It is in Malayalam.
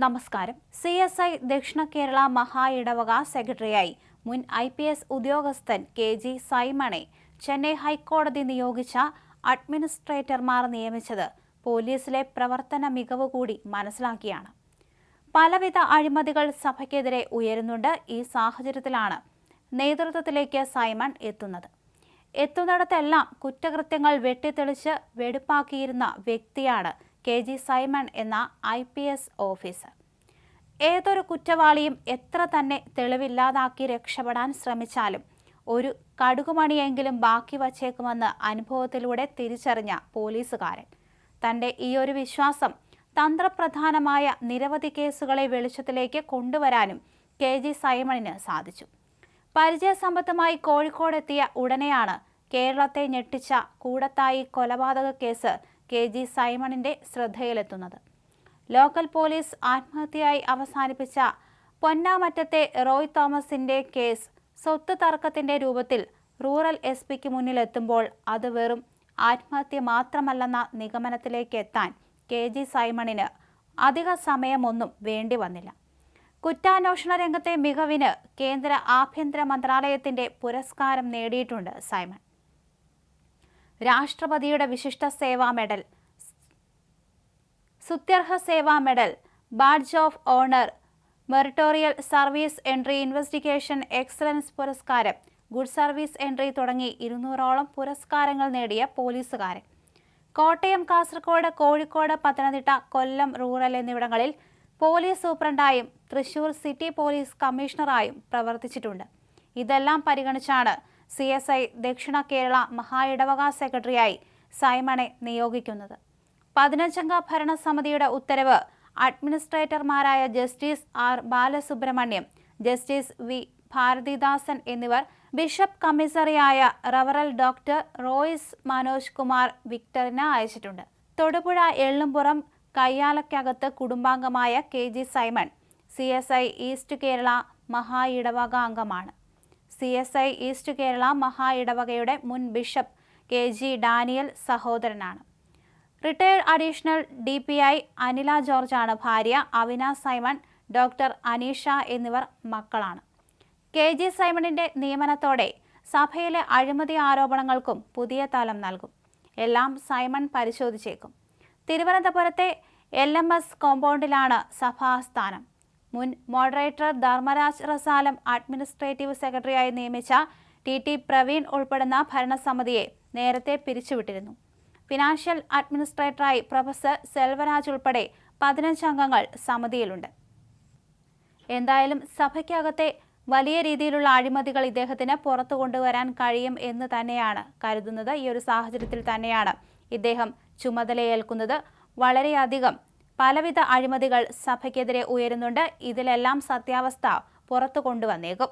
നമസ്കാരം. CSI ദക്ഷിണ കേരള മഹാ ഇടവക സെക്രട്ടറിയായി മുൻ IPS ഉദ്യോഗസ്ഥൻ KG സൈമണെ ചെന്നൈ ഹൈക്കോടതി നിയോഗിച്ച അഡ്മിനിസ്ട്രേറ്റർമാർ നിയമിച്ചത് പോലീസിലെ പ്രവർത്തന മികവ് കൂടി മനസ്സിലാക്കിയാണ്. പലവിധ അഴിമതികൾ സഭയ്ക്കെതിരെ ഉയരുന്നുണ്ട്. ഈ സാഹചര്യത്തിലാണ് നേതൃത്വത്തിലേക്ക് സൈമൺ എത്തുന്നിടത്തെല്ലാം കുറ്റകൃത്യങ്ങൾ വെട്ടിത്തെളിച്ച് വെടിപ്പാക്കിയിരുന്ന വ്യക്തിയാണ് KG സൈമൺ എന്ന IPS ഓഫീസർ. ഏതൊരു കുറ്റവാളിയും എത്ര തന്നെ തെളിവില്ലാതാക്കി രക്ഷപ്പെടാൻ ശ്രമിച്ചാലും ഒരു കടുകുമണിയെങ്കിലും ബാക്കി വച്ചേക്കുമെന്ന് അനുഭവത്തിലൂടെ തിരിച്ചറിഞ്ഞ പോലീസുകാരൻ തൻ്റെ ഈയൊരു വിശ്വാസം തന്ത്രപ്രധാനമായ നിരവധി കേസുകളെ വെളിച്ചത്തിലേക്ക് കൊണ്ടുവരാനും KG സൈമണിന് സാധിച്ചു. പരിചയസമ്പത്തുമായി കോഴിക്കോടെത്തിയ ഉടനെയാണ് കേരളത്തെ ഞെട്ടിച്ച കൂടത്തായി കൊലപാതക കേസ് KG സൈമണിന്റെ ശ്രദ്ധയിലെത്തുന്നത്. ലോക്കൽ പോലീസ് ആത്മഹത്യയായി അവസാനിപ്പിച്ച പൊന്നാമറ്റത്തെ റോയ് തോമസിന്റെ കേസ് സ്വത്ത് തർക്കത്തിന്റെ രൂപത്തിൽ റൂറൽ SPക്ക് മുന്നിലെത്തുമ്പോൾ അത് വെറും ആത്മഹത്യ മാത്രമല്ലെന്ന നിഗമനത്തിലേക്ക് എത്താൻ KG സൈമണിന് അധിക സമയമൊന്നും വേണ്ടി വന്നില്ല. കുറ്റാന്വേഷണ രംഗത്തെ മികവിന് കേന്ദ്ര ആഭ്യന്തര മന്ത്രാലയത്തിന്റെ പുരസ്കാരം നേടിയിട്ടുണ്ട് സൈമൺ. രാഷ്ട്രപതിയുടെ Vishisht Seva medal, Suthyarha Seva medal, badge of honour, meritorial service entry, investigation excellence പുരസ്കാരം, ഗുഡ് സർവീസ് എൻട്രി തുടങ്ങി 200ഓളം പുരസ്കാരങ്ങൾ നേടിയ പോലീസുകാരൻ. കോട്ടയം, കാസർഗോഡ്, കോഴിക്കോട്, പത്തനംതിട്ട, കൊല്ലം റൂറൽ എന്നിവിടങ്ങളിൽ പോലീസ് സൂപ്രണ്ടായും തൃശൂർ സിറ്റി പോലീസ് കമ്മീഷണറായും പ്രവർത്തിച്ചിട്ടുണ്ട്. ഇതെല്ലാം പരിഗണിച്ചാണ് CSI ദക്ഷിണ കേരള മഹാ ഇടവക സെക്രട്ടറിയായി സൈമണെ നിയോഗിക്കുന്നത്. 15-അംഗ ഭരണസമിതിയുടെ ഉത്തരവ് അഡ്മിനിസ്ട്രേറ്റർമാരായ justice R Balasubramaniam, justice V Bharathidasan എന്നിവർ ബിഷപ്പ് കമ്മീസറിയായ റവറൽ ഡോക്ടർ റോയ്സ് മനോജ് കുമാർ വിക്ടറിന് അയച്ചിട്ടുണ്ട്. തൊടുപുഴ എള്ളുംപുറം കയ്യാലക്കകത്ത് കുടുംബാംഗമായ KG Simon CSI east Kerala Maha ഇടവക അംഗമാണ്. CSI ഈസ്റ്റ് കേരള മഹാ ഇടവകയുടെ മുൻ ബിഷപ്പ് KG ഡാനിയൽ സഹോദരനാണ്. റിട്ടയർഡ് അഡീഷണൽ DPI അനില ജോർജാണ് ഭാര്യ. അവിന സൈമൺ, ഡോക്ടർ അനീഷ എന്നിവർ മക്കളാണ്. KG സൈമണിന്റെ നിയമനത്തോടെ സഭയിലെ അഴിമതി ആരോപണങ്ങൾക്കും പുതിയ തലം നൽകും. എല്ലാം സൈമൺ പരിശോധിച്ചേക്കും. തിരുവനന്തപുരത്തെ LMS കോമ്പൗണ്ടിലാണ് സഭാസ്ഥാനം. മുൻ മോഡറേറ്റർ ധർമ്മരാജ് റസാലം അഡ്മിനിസ്ട്രേറ്റീവ് സെക്രട്ടറിയായി നിയമിച്ച TT പ്രവീൺ ഉൾപ്പെടുന്ന ഭരണസമിതിയെ നേരത്തെ പിരിച്ചുവിട്ടിരുന്നു. ഫിനാൻഷ്യൽ അഡ്മിനിസ്ട്രേറ്ററായി പ്രൊഫസർ സെൽവരാജ് ഉൾപ്പെടെ 15 അംഗങ്ങൾ സമിതിയിലുണ്ട്. എന്തായാലും സഭയ്ക്കകത്തെ വലിയ രീതിയിലുള്ള അഴിമതികൾ ഇദ്ദേഹത്തിന് പുറത്തു കൊണ്ടുവരാൻ കഴിയും എന്ന് തന്നെയാണ് കരുതുന്നത്. ഈ ഒരു സാഹചര്യത്തിൽ തന്നെയാണ് ഇദ്ദേഹം ചുമതലയേൽക്കുന്നത്. വളരെയധികം പലവിധ അഴിമതികൾ സഭയ്ക്കെതിരെ ഉയരുന്നുണ്ട്. ഇതിലെല്ലാം സത്യാവസ്ഥ പുറത്തു കൊണ്ടുവന്നേക്കും.